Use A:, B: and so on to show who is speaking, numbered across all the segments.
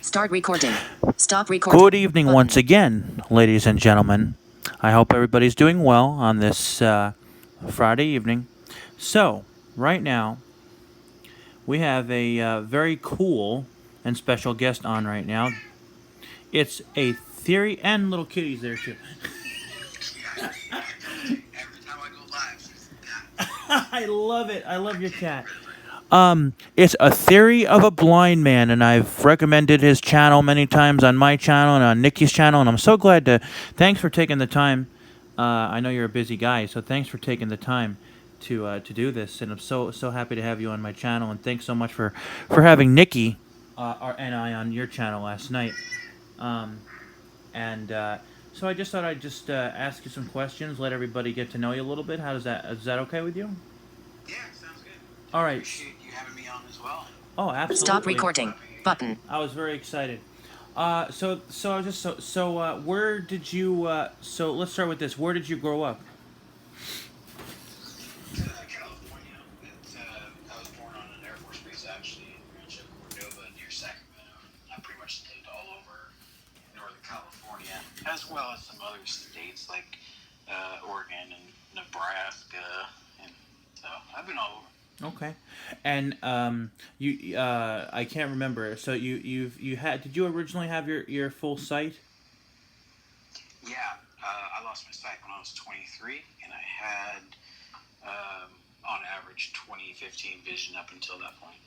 A: Start recording. Stop recording.
B: Good evening once again, ladies and gentlemen. I hope everybody's doing well on this Friday evening. So, right now, we have a very cool and special guest on right now. It's a theory, and little kitties there too.
C: Every time I go live,
B: I love it. I love your cat. It's a theory of a blind man, and I've recommended his channel many times on my channel and on Nikki's channel, and I'm so glad to. Thanks for taking the time. I know you're a busy guy, so thanks for taking the time to do this, and I'm so happy to have you on my channel, and thanks so much for having Nikki and I on your channel last night. And so I just thought I'd just ask you some questions, let everybody get to know you a little bit. How does that? Is that okay with you?
C: yeah, sounds good.
B: All right.
C: Appreciate you having me on as well.
B: Oh, absolutely.
A: Stop recording. Button.
B: I was very excited. So I was just where did you? So let's start with this. Where did you grow up?
C: California. I was born on an Air Force base actually in Rancho Cordova near Sacramento. I pretty much lived all over Northern California, as well as some other states like Oregon and Nebraska, and so I've been all over.
B: Okay, and you I can't remember. So you had did you originally have your full sight?
C: Yeah, I lost my sight when I was 23, and I had, on average, 20/15 vision up until that point.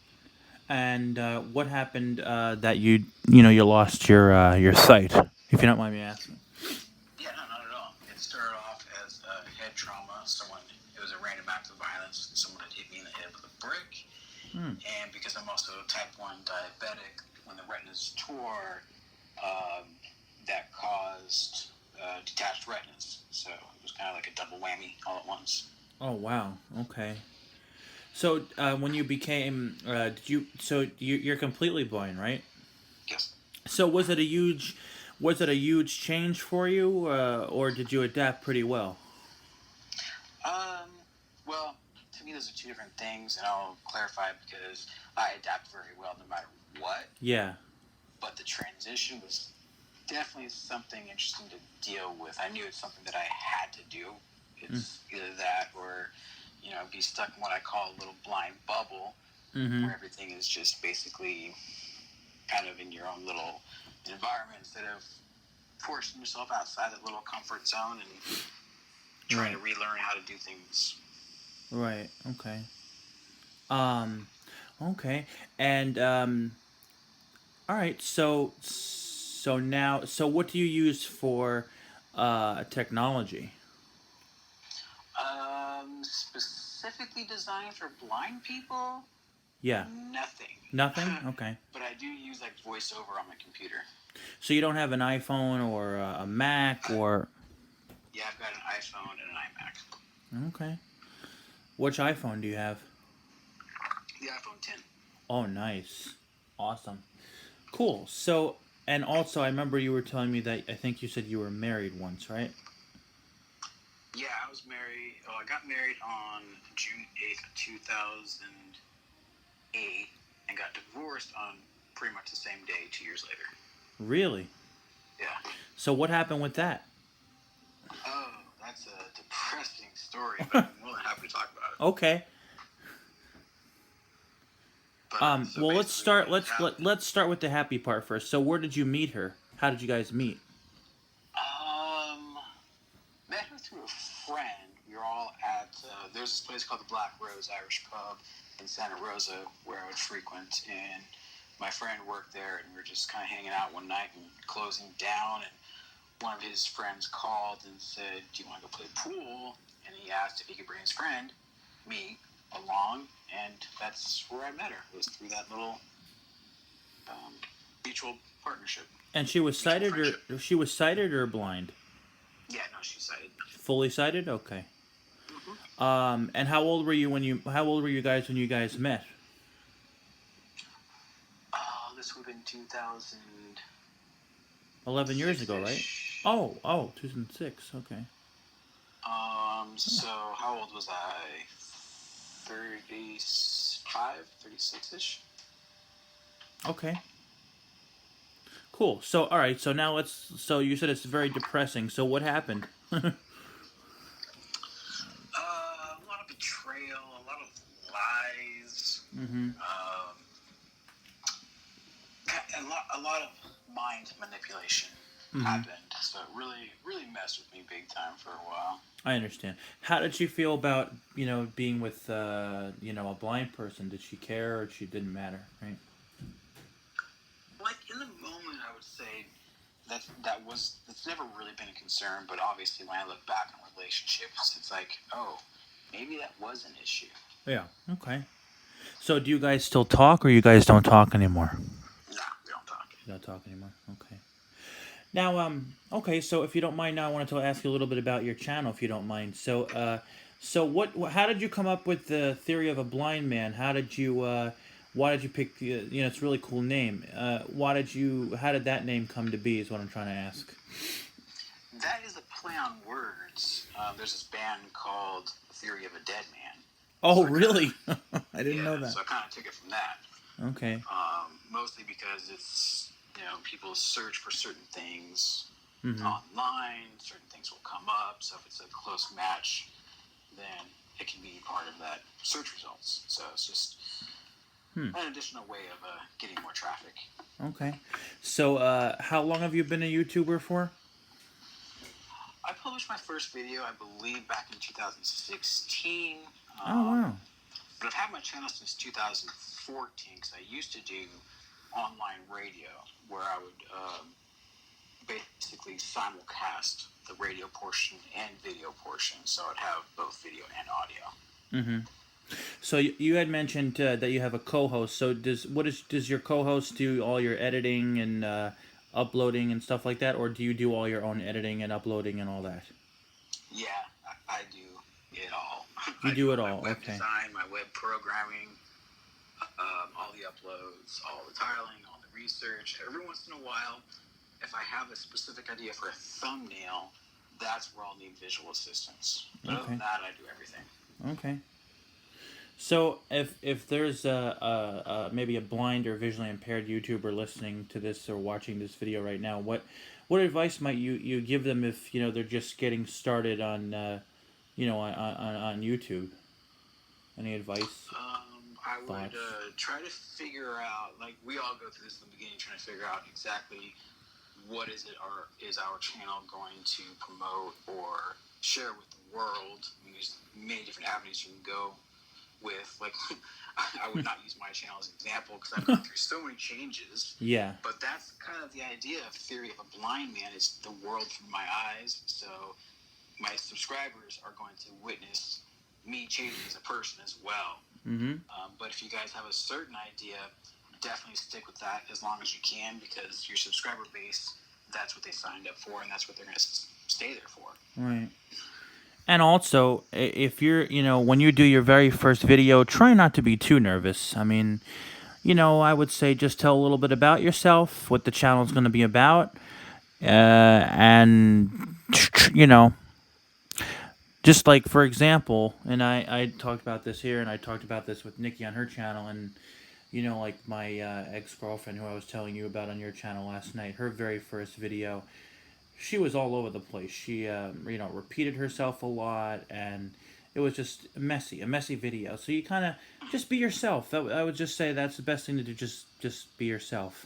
B: And what happened that you lost your sight? If you don't mind me asking.
C: Yeah, no, not at all. It started off as a head trauma. It was a random act of violence. Someone had hit me in the head with a brick. And because I'm also type 1 diabetic, when the retinas tore, that caused detached retinas. So it was kind of like a double whammy all at once.
B: Oh wow. Okay. So when you became did you so you're completely blind, right?
C: Yes.
B: So was it a huge change for you, or did you adapt pretty well?
C: Well, to me, those are two different things, and I'll clarify because I adapt very well no matter what.
B: Yeah.
C: But the transition was definitely something interesting to deal with. I knew it's something that I had to do. It's either that or, be stuck in what I call a little blind bubble, where everything is just basically kind of in your own little environment instead of forcing yourself outside that little comfort zone and trying to relearn how to do things.
B: Right. Okay. Okay. And all right. So what do you use for technology?
C: Specifically designed for blind people?
B: Yeah.
C: Nothing.
B: Nothing? Okay.
C: But I do use like VoiceOver on my computer.
B: So you don't have an iPhone or a Mac or?
C: Yeah, I've got an iPhone and an iMac.
B: Okay. Which iPhone do you have?
C: The iPhone 10.
B: Oh, nice. Awesome. Cool. So, and also, I remember you were telling me that I think you said you were married once, right?
C: Yeah, I was married. Oh, I got married on June 8th, 2008, and got divorced on pretty much the same day 2 years later.
B: Really?
C: Yeah.
B: So what happened with that?
C: Oh, that's a depressing story, but I'm more than happy to talk about it.
B: Okay.
C: But,
B: well, let's start. Let's start with the happy part first. So, where did you meet her? How did you guys meet?
C: Met her through a friend. We were all at there's this place called the Black Rose Irish Pub in Santa Rosa where I would frequent, and my friend worked there, and we were just kind of hanging out one night and closing down, and one of his friends called and said, "Do you want to go play pool?" And he asked if he could bring his friend, me, along, and that's where I met her. It was through that little mutual partnership.
B: And she was sighted, or blind?
C: Yeah, no, she's sighted.
B: Fully sighted. Okay. And how old were you guys when you guys met?
C: Oh, this would have been 2000.
B: 11 years ago, right? Oh, 2006. Okay.
C: So how old was I? 35, 36-ish.
B: Okay. Cool. So, all right. So now let's. So you said it's very depressing. So what happened?
C: A lot of betrayal, a lot of lies,
B: Mm-hmm.
C: um, a lot of mind manipulation
B: Mm-hmm.
C: happened. So it really messed with me big time for a while.
B: I understand. How did she feel about being with a blind person? Did she care or she didn't matter? Right.
C: Like in the moment, I would say that's never really been a concern. But obviously, when I look back on relationships, it's like, oh, maybe that was an issue.
B: Yeah. Okay. So do you guys still talk or you guys don't talk anymore?
C: Nah, we don't talk.
B: You don't talk anymore. Okay. Now, okay. So if you don't mind, now I wanted to ask you a little bit about your channel, if you don't mind. So what? How did you come up with the theory of a blind man? How did you? Why did you pick? It's a really cool name. Why did you? How did that name come to be? Is what I'm trying to ask.
C: That is a play on words. There's this band called Theory of a Dead Man.
B: Oh,
C: So
B: really? I didn't know that.
C: So I kind of took it from that.
B: Okay.
C: Mostly because it's people search for certain things
B: Mm-hmm.
C: online. Certain things will come up. So if it's a close match, then it can be part of that search results. So it's just an additional way of getting more traffic.
B: Okay. So, how long have you been a YouTuber for?
C: I published my first video, I believe, back in 2016.
B: Oh, wow.
C: But I've had my channel since 2014 because I used to do online radio where I would basically simulcast the radio portion and video portion, so I'd have both video and audio.
B: Mm-hmm. So you had mentioned that you have a co-host. So does your co-host do all your editing and uploading and stuff like that, or do you do all your own editing and uploading and all that?
C: Yeah, I do it all.
B: You do it
C: my
B: all,
C: web
B: okay.
C: design, my web programming, all the uploads, all the tiling, all the research. Every once in a while, if I have a specific idea for a thumbnail, that's where I'll need visual assistance. But other than that, I do everything.
B: Okay. So if there's maybe a blind or visually impaired YouTuber listening to this or watching this video right now, what advice might you give them if they're just getting started on on YouTube? Any advice?
C: I would try to figure out, like we all go through this in the beginning, trying to figure out exactly what is our channel going to promote or share with the world. I mean, there's many different avenues you can go with. Like, I would not use my channel as an example because I've gone through so many changes.
B: Yeah.
C: But that's kind of the idea of Theory of a Blind Man, is the world through my eyes. So my subscribers are going to witness me changing as a person as well.
B: Mm-hmm.
C: But if you guys have a certain idea, definitely stick with that as long as you can, because your subscriber base, that's what they signed up for, and that's what they're going to stay there for.
B: Right. And also, if you're, when you do your very first video, try not to be too nervous. I mean, I would say just tell a little bit about yourself, what the channel's going to be about, and, just like, for example, and I talked about this here, and I talked about this with Nikki on her channel, and, like my ex-girlfriend who I was telling you about on your channel last night, her very first video, she was all over the place. She, repeated herself a lot, and it was just a messy video. So you kind of just be yourself. I would just say that's the best thing to do. Just be yourself.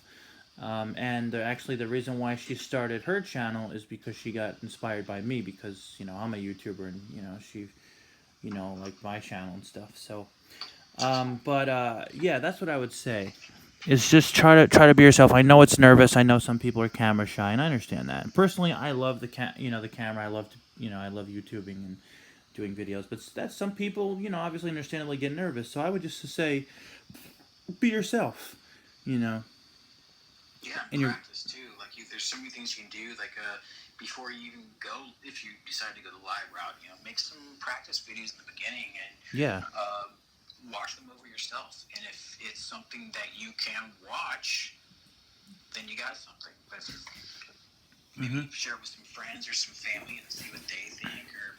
B: And actually, the reason why she started her channel is because she got inspired by me. Because I'm a YouTuber, and she, like my channel and stuff. So, yeah, that's what I would say. Is just try to be yourself. I know it's nervous. I know some people are camera shy, and I understand that. Personally, I love the camera. I love I love YouTubing and doing videos. But that's some people, obviously, understandably get nervous. So I would just say, be yourself.
C: Yeah, and practice too. Like, there's so many things you can do. Like, before you even go, if you decide to go the live route, make some practice videos in the beginning and
B: yeah.
C: Watch them over yourself, and if it's something that you can watch, then you got something. But maybe share it with some friends or some family and see what they think, or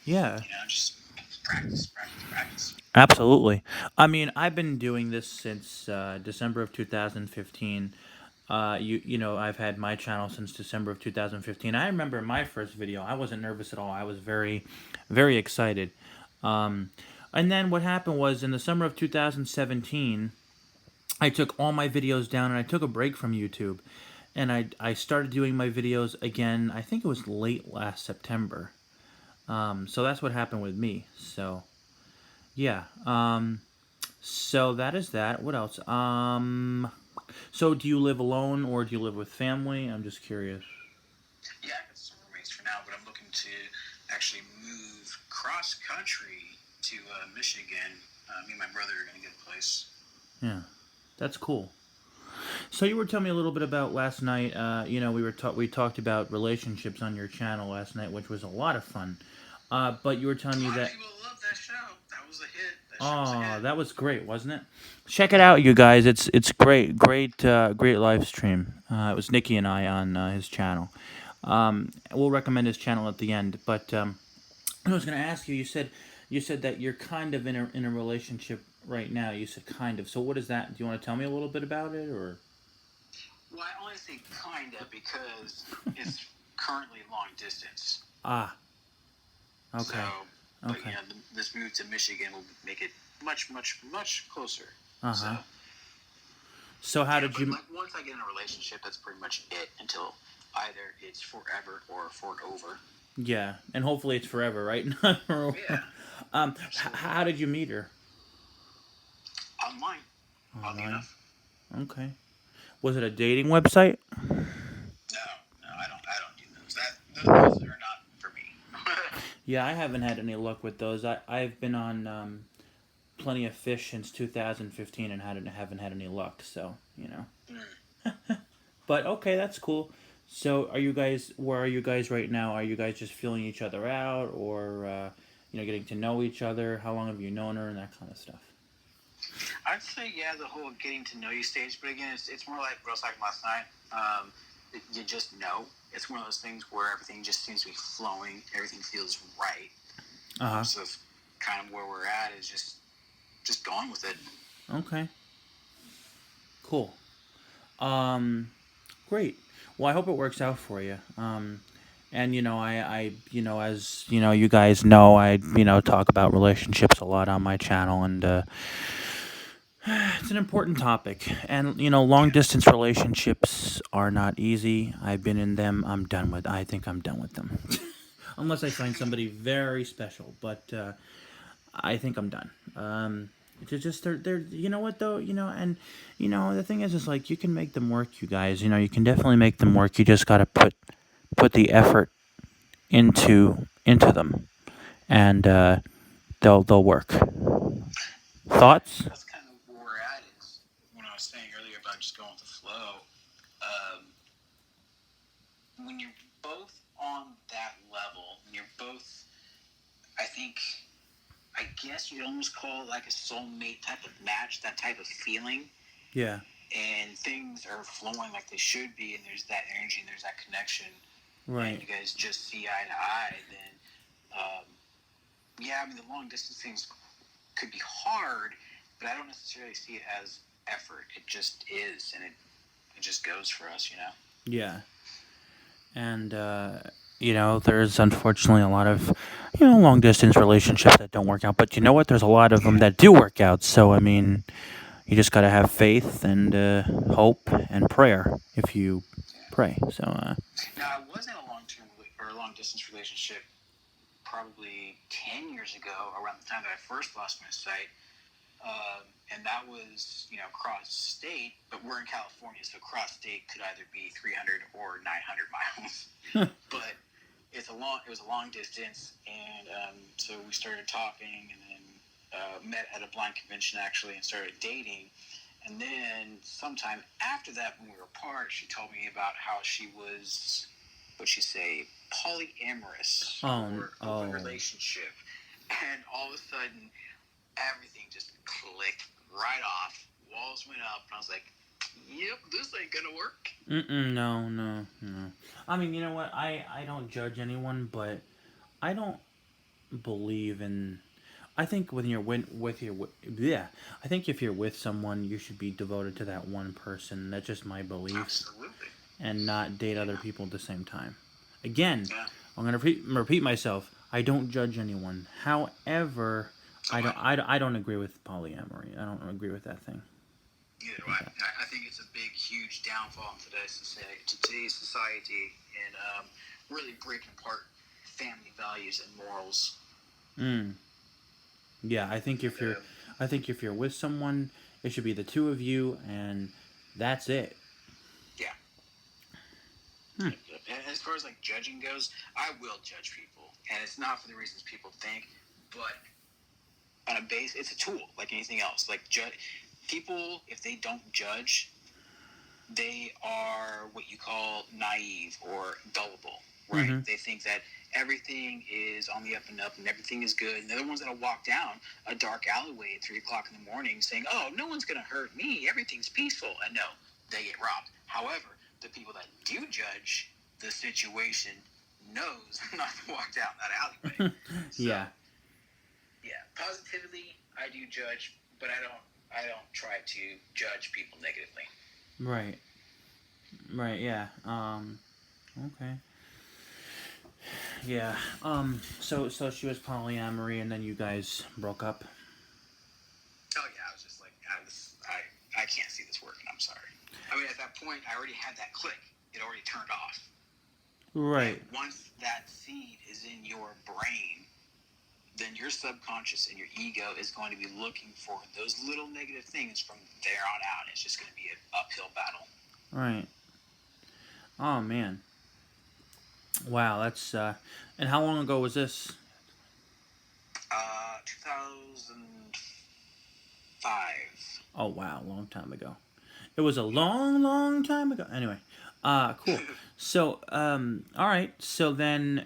C: just practice.
B: Absolutely. I mean, I've been doing this since December of 2015. You know, I've had my channel since December of 2015. I remember my first video. I wasn't nervous at all. I was very, very excited. Um, and then what happened was in the summer of 2017, I took all my videos down and I took a break from YouTube. And I started doing my videos again. I think it was late last September. So that's what happened with me. So yeah. So that is that. What else? So do you live alone or do you live with family? I'm just curious.
C: Yeah, I got some roommates for now, but I'm looking to actually move cross country to Michigan. Me and my brother are going to get a place.
B: Yeah, that's cool. So you were telling me a little bit about last night. You know, we talked about relationships on your channel last night, which was a lot of fun. But you were telling
C: A
B: me
C: lot of
B: that.
C: people love that show. That was a hit. That show was a
B: Oh,
C: hit.
B: that was great, wasn't it? Check it out, you guys. It's great, great live stream. It was Nikki and I on his channel. We'll recommend his channel at the end. But I was going to ask you. You said that you're kind of in a relationship right now. You said kind of. So what is that? Do you want to tell me a little bit about it, or?
C: Well, I only say kind of because it's currently long distance.
B: Ah, okay,
C: So, but
B: okay.
C: this move to Michigan will make it much, much, much closer.
B: Uh
C: So,
B: huh. So how did
C: but
B: you?
C: like once I get in a relationship, that's pretty much it until either it's forever or over.
B: Yeah, and hopefully it's forever, right? Not forever.
C: Yeah,
B: How did you meet her?
C: online, oddly
B: Online.
C: enough.
B: Okay. Was it a dating website?
C: No, I don't do those. Those are not for me.
B: Yeah, I haven't had any luck with those. I've been on Plenty of Fish since 2015 and haven't had any luck. So you know. But okay, that's cool. So where are you guys right now? Are you guys just feeling each other out, or getting to know each other? How long have you known her and that kind of stuff?
C: I'd say the whole getting to know you stage, but again, it's more like what I was talking last night. You just know. It's one of those things where everything just seems to be flowing. Everything feels right.
B: Uh huh.
C: So it's kind of where we're at is just going with it.
B: Okay. Cool. Um, Great. Well, I hope it works out for you. And as you guys know, I talk about relationships a lot on my channel, and it's an important topic. And long distance relationships are not easy. I've been in them. I think I'm done with them, unless I find somebody very special. But I think I'm done. It's just they're you know what though and the thing is like you can make them work, you guys. You can definitely make them work. You just gotta put the effort into them, and they'll work. Thoughts?
C: That's kind of where we're at. Is when I was saying earlier about just going with the flow. When you're both on that level, when you're both, I think, I guess you'd almost call it like a soulmate type of match, that type of feeling.
B: Yeah.
C: And things are flowing like they should be, and there's that energy and there's that connection,
B: Right.
C: and you guys just see eye to eye, then, the long distance things could be hard, but I don't necessarily see it as effort. It just is, and it just goes for us,
B: Yeah. And there's unfortunately a lot of long distance relationships that don't work out. But you know what? There's a lot of them that do work out. So I mean, you just gotta have faith and hope and prayer if you pray. So
C: Now, I was in a long distance relationship probably 10 years ago, around the time that I first lost my sight. And that was, cross state, but we're in California, so cross state could either be 300 or 900 miles. But it was a long distance, and so we started talking, and then met at a blind convention actually, and started dating. And then sometime after that, when we were apart, she told me about how she was, what'd she say, polyamorous, or open relationship. And all of a sudden, everything just clicked right off. Walls went up, and I was like, "Yep, this ain't gonna work."
B: No. I mean, you know what? I don't judge anyone, but I don't believe in. I think when you're yeah, I think if you're with someone, you should be devoted to that one person. That's just my beliefs,
C: Absolutely.
B: and not date other
C: Yeah.
B: people at the same time. Again,
C: Yeah.
B: I'm gonna repeat myself. I don't judge anyone. However,
C: Oh, I know.
B: I don't agree with polyamory. I don't agree with that thing.
C: Neither do
B: With
C: I.
B: that.
C: I think it's a big, huge downfall in today's society, and really breaking apart family values and morals.
B: Mm. Yeah,
C: Um,
B: I think if you're with someone, it should be the two of you, and that's it.
C: yeah.
B: Hmm.
C: And as far as like judging goes, I will judge people, and it's not for the reasons people think, but on a base, it's a tool like anything else. Like people, if they don't judge, they are what you call naive or gullible, right?
B: Mm-hmm.
C: They think that everything is on the up and up and everything is good. And they're the ones that'll walk down a dark alleyway at 3 o'clock in the morning saying, oh, no one's going to hurt me. Everything's peaceful. And no, they get robbed. However, the people that do judge the situation knows not to walk down that alleyway. So,
B: Yeah.
C: yeah, positively, I do judge, but I don't try to judge people negatively.
B: Right. Right. Yeah. Okay. Yeah. So she was polyamory, and then you guys broke up.
C: Oh yeah, I was just like, I can't see this working. I'm sorry. I mean, at that point, I already had that click. It already turned off.
B: Right.
C: And once that seed is in your brain, then your subconscious and your ego is going to be looking for those little negative things from there on out. It's just going to be an uphill battle.
B: Right. Oh man. Wow. That's. And how long ago was this?
C: 2005.
B: Oh wow, a long time ago. It was a long, long time ago. Anyway. Cool. So, all right. So then,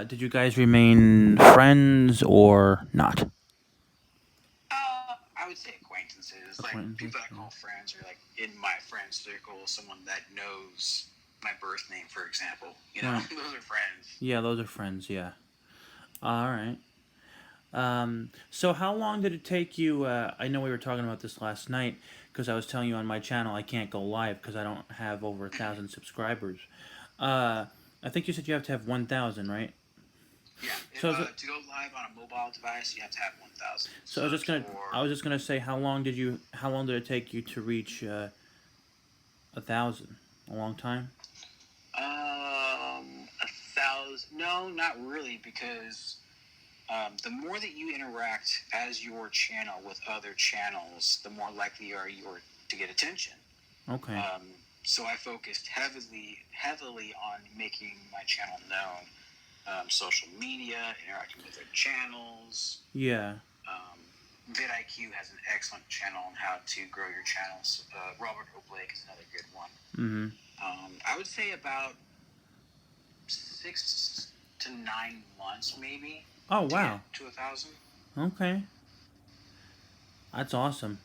B: did you guys remain friends or not?
C: I would say acquaintances, like
B: Acquaintances.
C: people that I call friends, or like in my friend circle, someone that knows my birth name, for example. You know,
B: Right.
C: those are friends.
B: Yeah, those are friends. Yeah. All right. So how long did it take you? I know we were talking about this last night because I was telling you on my channel I can't go live because I don't have over 1,000 subscribers. I think you said you have to have 1,000, right?
C: Yeah,
B: So
C: to go live on a mobile device, you have to have 1,000
B: so
C: subs.
B: I was just gonna say how long did it take you to reach 1,000? A long time.
C: 1,000? No, not really, because the more that you interact as your channel with other channels, the more likely are you to get attention.
B: Okay.
C: So I focused heavily on making my channel known. Social media, interacting with their channels.
B: Yeah.
C: vidIQ has an excellent channel on how to grow your channels. Robert Oblake is another good one.
B: Mm-hmm.
C: I would say about 6 to 9 months, maybe.
B: Oh wow.
C: To 1,000.
B: Okay. That's awesome.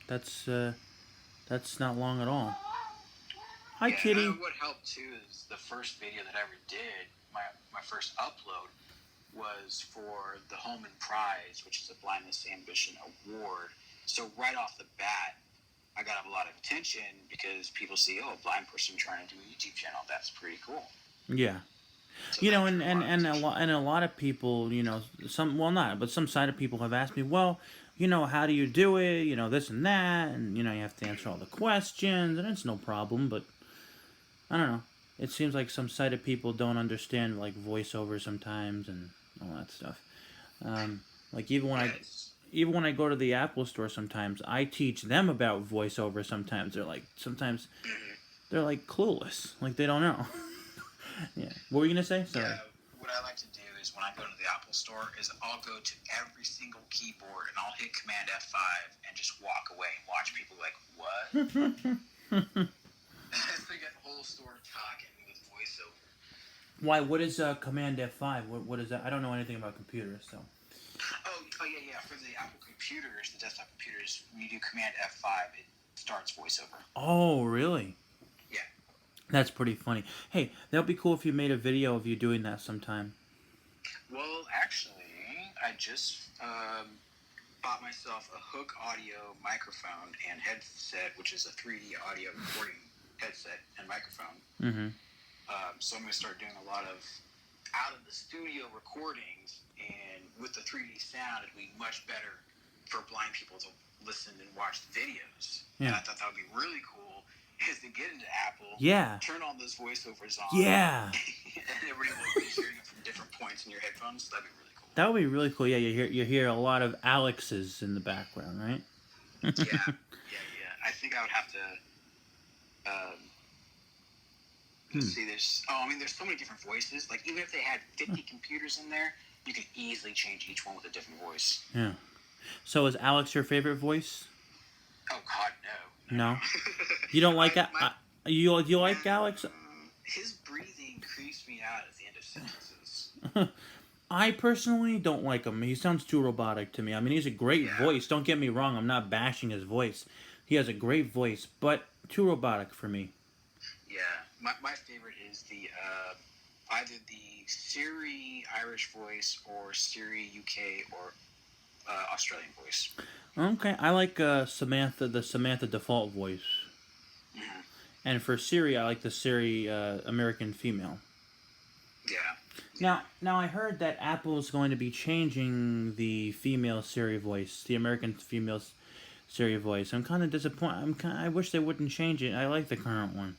B: That's not long at all. Hi,
C: Yeah,
B: kitty.
C: what helped too is the first video that I ever did, my first upload, was for the Holman Prize, which is a Blindness Ambition Award. So right off the bat, I got a lot of attention because people see, oh, a blind person trying to do a YouTube channel. That's pretty cool.
B: Yeah.
C: So
B: You know,
C: that
B: and,
C: drew
B: and,
C: of
B: and a
C: attention.
B: lot and a lot of people, you know, some side of people have asked me, well, you know, how do you do it? You know, this and that, and you know, you have to answer all the questions, and it's no problem. But I don't know. It seems like some side of people don't understand like voiceover sometimes and all that stuff. Like
C: Yes.
B: even when I go to the Apple store, sometimes I teach them about voiceover. Sometimes they're like clueless, like they don't know. Yeah. What were you gonna say? Sorry.
C: Yeah, what I like to do is when I go to the Apple store is I'll go to every single keyboard and I'll hit Command F5 and just walk away and watch people like, what? They get the whole store talking with voiceover.
B: Why? What is Command F5? What is that? I don't know anything about computers, so.
C: Oh yeah. For the Apple computers, the desktop computers, when you do Command F5, it starts voiceover.
B: Oh, really?
C: Yeah.
B: That's pretty funny. Hey, that would be cool if you made a video of you doing that sometime.
C: Well, actually, I just bought myself a Hook Audio microphone and headset, which is a 3D audio recording headset and microphone.
B: Mm-hmm.
C: So I'm going to start doing a lot of out of the studio recordings, and with the 3D sound, it'd be much better for blind people to listen and watch the videos.
B: Yeah.
C: And I thought that would be really cool, is to get into Apple,
B: Yeah.
C: turn all those voiceovers on,
B: Yeah.
C: and everybody will be hearing it from different points in your headphones. That'd be really cool.
B: That would be really cool. Yeah, you hear a lot of Alex's in the background, right?
C: Yeah. I think I would have to. Let's see. There's so many different voices. Like, even if they had 50 computers in there, you could easily change each one with a different voice.
B: Yeah. So is Alex your favorite voice?
C: Oh God, no.
B: No. You don't like that? You like Alex?
C: His breathing creeps me out at the end of sentences.
B: I personally don't like him. He sounds too robotic to me. I mean, he's a great voice. Don't get me wrong. I'm not bashing his voice. He has a great voice, but too robotic for me.
C: Yeah, my favorite is the either the Siri Irish voice or Siri UK or Australian voice.
B: Okay, I like Samantha, the Samantha default voice.
C: Mm-hmm.
B: And for Siri, I like the Siri American female.
C: Yeah.
B: Now I heard that Apple is going to be changing the female Siri voice, the American female Siri voice. I'm kind of disappointed. I wish they wouldn't change it. I like the current one.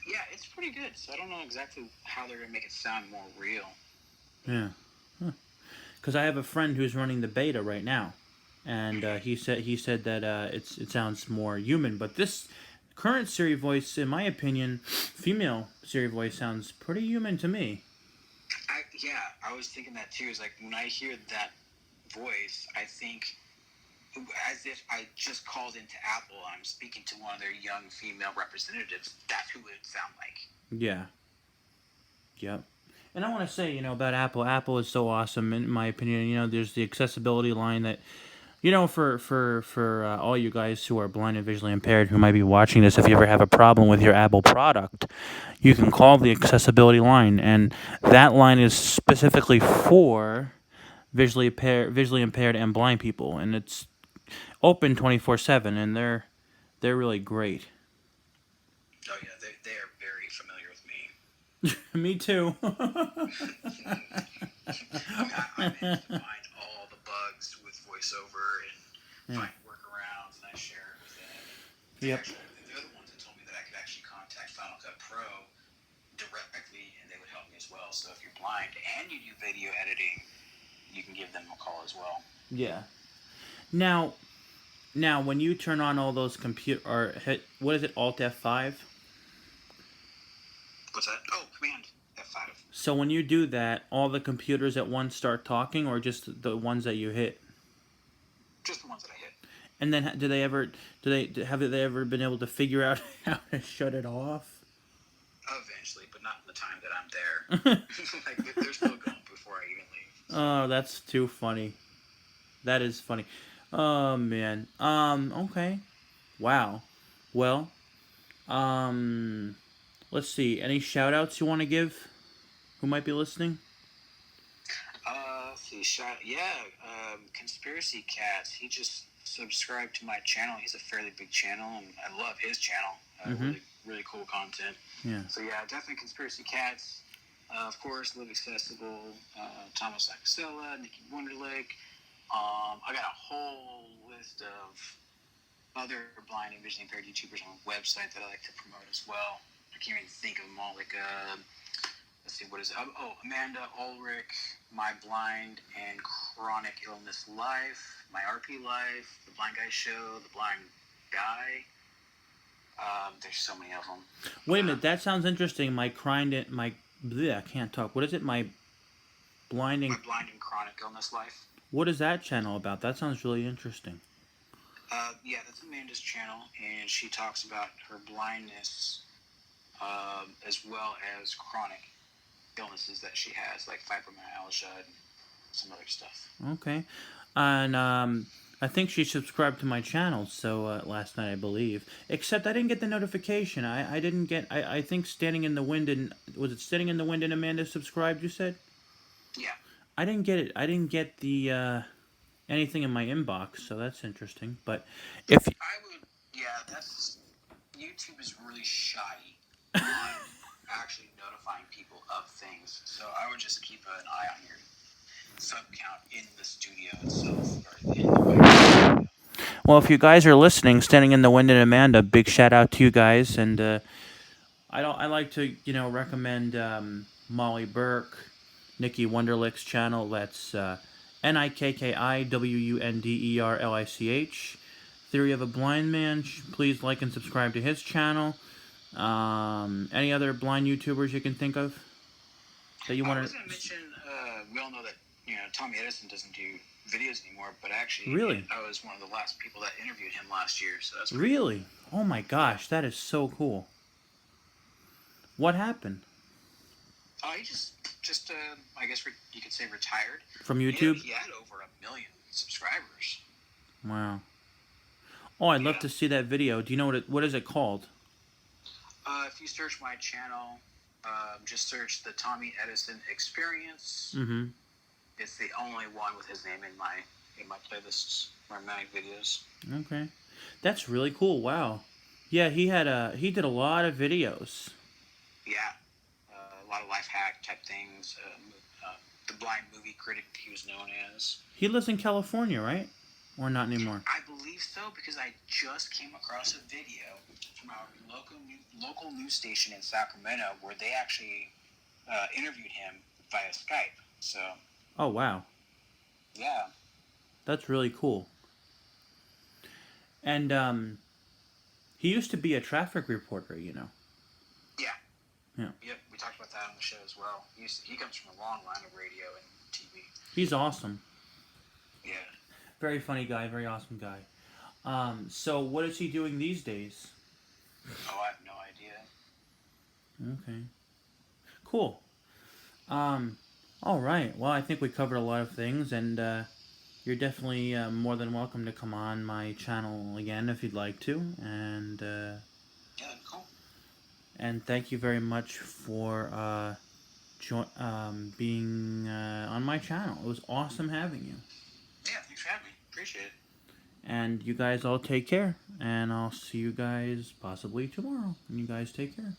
C: Yeah, it's pretty good. So I don't know exactly how they're gonna make it sound more real.
B: Yeah, because I have a friend who's running the beta right now, and he said that it sounds more human. But this current Siri voice, in my opinion, female Siri voice sounds pretty human to me.
C: I was thinking that too. Is like when I hear that voice, I think as if I just called into Apple. I'm speaking to one of their young female representatives. That's who it would sound like.
B: Yeah. Yep. And I want to say, about Apple. Apple is so awesome, in my opinion. There's the accessibility line that, for all you guys who are blind and visually impaired who might be watching this, if you ever have a problem with your Apple product, you can call the accessibility line, and that line is specifically for visually impaired and blind people, and it's open 24/7, and they're really great.
C: Oh yeah, they are very familiar with me.
B: Me too.
C: I managed to find all the bugs with VoiceOver and find workarounds, and I share it with them.
B: Yep.
C: They're the ones that told me that I could actually contact Final Cut Pro directly, and they would help me as well. So if you're blind and you do video editing, you can give them a call as well.
B: Yeah. Now, when you turn on all those hit, what is it, Alt F5?
C: What's that? Oh, Command F5.
B: So when you do that, all the computers at once start talking, or just the ones that you hit?
C: Just the ones that I hit.
B: And then have they ever been able to figure out how to shut it off?
C: Eventually, but not in the time that I'm there. Like, they're still going before I even leave.
B: Oh, that's too funny. That is funny. Oh man. Okay. Wow. Well. Let's see. Any shout outs you want to give? Who might be listening?
C: Let's see. Conspiracy Cats. He just subscribed to my channel. He's a fairly big channel, and I love his channel. Really, really cool content.
B: Yeah.
C: So yeah, definitely Conspiracy Cats. Of course, Live Accessible, Thomas Acasella, Nikki Wonderlick. I got a whole list of other blind and visually impaired YouTubers on a website that I like to promote as well. I can't even think of them all. Like, let's see, what is it? Oh, Amanda Ulrich, My Blind and Chronic Illness Life, My RP Life, The Blind Guy Show, The Blind Guy. There's so many of them.
B: Wait a minute, that sounds interesting. I can't talk. What is it? My Blind and
C: Chronic Illness Life.
B: What is that channel about? That sounds really interesting.
C: Yeah, that's Amanda's channel, and she talks about her blindness as well as chronic illnesses that she has, like fibromyalgia and some other stuff.
B: Okay. And I think she subscribed to my channel last night, I believe. Except I didn't get the notification. I didn't get... I think Standing in the Wind and... Was it Standing in the Wind and Amanda subscribed, you said?
C: Yeah.
B: I didn't get it. I didn't get the anything in my inbox, so that's interesting. But if
C: I would, yeah, that's YouTube is really shoddy on actually notifying people of things. So I would just keep an eye on your sub count in the studio itself, or in the studio.
B: well, if you guys are listening, Standing in the Wind and Amanda, big shout out to you guys. And I like to recommend Molly Burke, Nikki Wunderlich's channel. That's NIKKIWUNDERLICH. Theory of a Blind Man. Please like and subscribe to his channel. Any other blind YouTubers you can think of that you
C: I
B: want
C: was
B: to?
C: going to mention, we all know that Tommy Edison doesn't do videos anymore, but actually,
B: Really?
C: I was one of the last people that interviewed him last year. So that's
B: Really? Oh my gosh, that is so cool. What happened?
C: He just I guess you could say retired
B: From YouTube?
C: He had over 1 million subscribers.
B: Wow. Oh, I'd love
C: Yeah.
B: to see that video. Do you know what is it called?
C: If you search my channel, just search the Tommy Edison Experience.
B: Mm-hmm.
C: It's the only one with his name in my playlists, my videos.
B: Okay. That's really cool. Wow. Yeah, he did a lot of videos.
C: Yeah, a lot of life hack type things. The blind movie critic he was known as.
B: He lives in California, right? Or not anymore?
C: I believe so because I just came across a video from our local news station in Sacramento where they actually interviewed him via Skype. So.
B: Oh, wow.
C: Yeah.
B: That's really cool. And he used to be a traffic reporter,
C: Yeah.
B: Yeah.
C: Yep, we talked about that on the show as well. He comes from a long line of radio and TV.
B: He's awesome.
C: Yeah.
B: Very funny guy, very awesome guy. So what is he doing these days?
C: Oh, I have no idea.
B: Okay. Cool. All right. Well, I think we covered a lot of things, and you're definitely more than welcome to come on my channel again if you'd like to. And
C: Yeah, cool.
B: and thank you very much for being on my channel. It was awesome having you.
C: Yeah, thanks for having me. Appreciate it.
B: And you guys all take care, and I'll see you guys possibly tomorrow. And you guys take care.